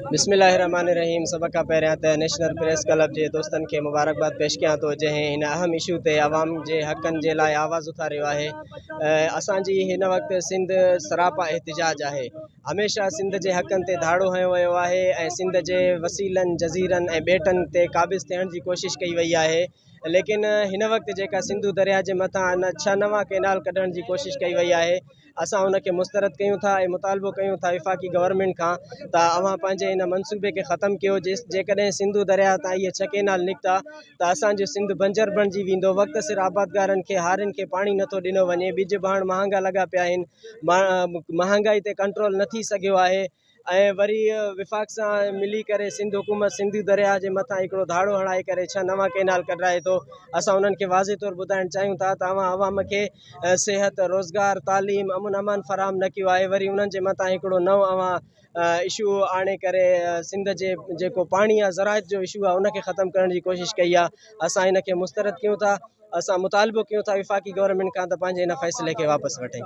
बिस्मिल्लाहिर्रहमानिर्रहीम। सब खां पहिरियां त नेशनल प्रेस क्लब जे दोस्तनि खे मुबारकबाद पेश कयां थो, जंहिं हिन अहम इशू ते आवाम जे हक़नि जे लाइ आवाज़ उथारियो आहे। असांजी हिन वक़्तु सिंध सरापा एहतिजाज आहे। हमेशह सिंध जे हक़नि ते धाड़ो हयो वियो आहे ऐं सिंध जे वसीलनि, जज़ीरनि ऐं ॿेटनि ते क़ाबिज़ थियण जी कोशिशि कई वई आहे। लेकिन हिन वक़्तु जेका सिंधु दरिया जे मथां 6 नवां कैनाल कढण जी कोशिशि कई वई आहे, असां उनखे मुस्तरद कयूं था ऐं मुतालबो कयूं था विफ़ाक़ी गवर्नमेंट खां त अवां पंहिंजे इन मनसूबे खे ख़तमु कयो। जेकॾहिं सिंधु दरिया तां इहे 6 कैनाल निकिता त असांजो सिंध बंजर बणिजी वेंदो। वक़्त सिर आबादगारनि खे, हारियुनि खे पाणी नथो ॾिनो वञे। ॿिज भाण महांगा लॻा पिया आहिनि, महांगाई ते कंट्रोल न थी सघियो आहे। ऐं वरी विफ़ाक़ सां मिली करे सिंध हुकूमत सिंधु दरिया जे मथां हिकिड़ो धाड़ो हणाए करे 6 नवां कैनाल कढाए थो। असां उन्हनि खे वाज़े तौरु ॿुधाइणु चाहियूं था त अवाम खे सिहत, रोज़गार, तालीम, अमन अमान फ़राहम न कयो आहे। वरी उन्हनि जे मथां हिकिड़ो नओं इशू आणे करे सिंध जे जेको पाणी आहे, ज़राइत जो इशू आहे, उनखे ख़तमु करण जी कोशिशि कई आहे। असां हिनखे मुस्तरद कयूं था। असां मुतालबो कयूं था विफ़ाक़ी गवर्नमेंट खां त पंहिंजे हिन फ़ैसिले खे वापसि वठे।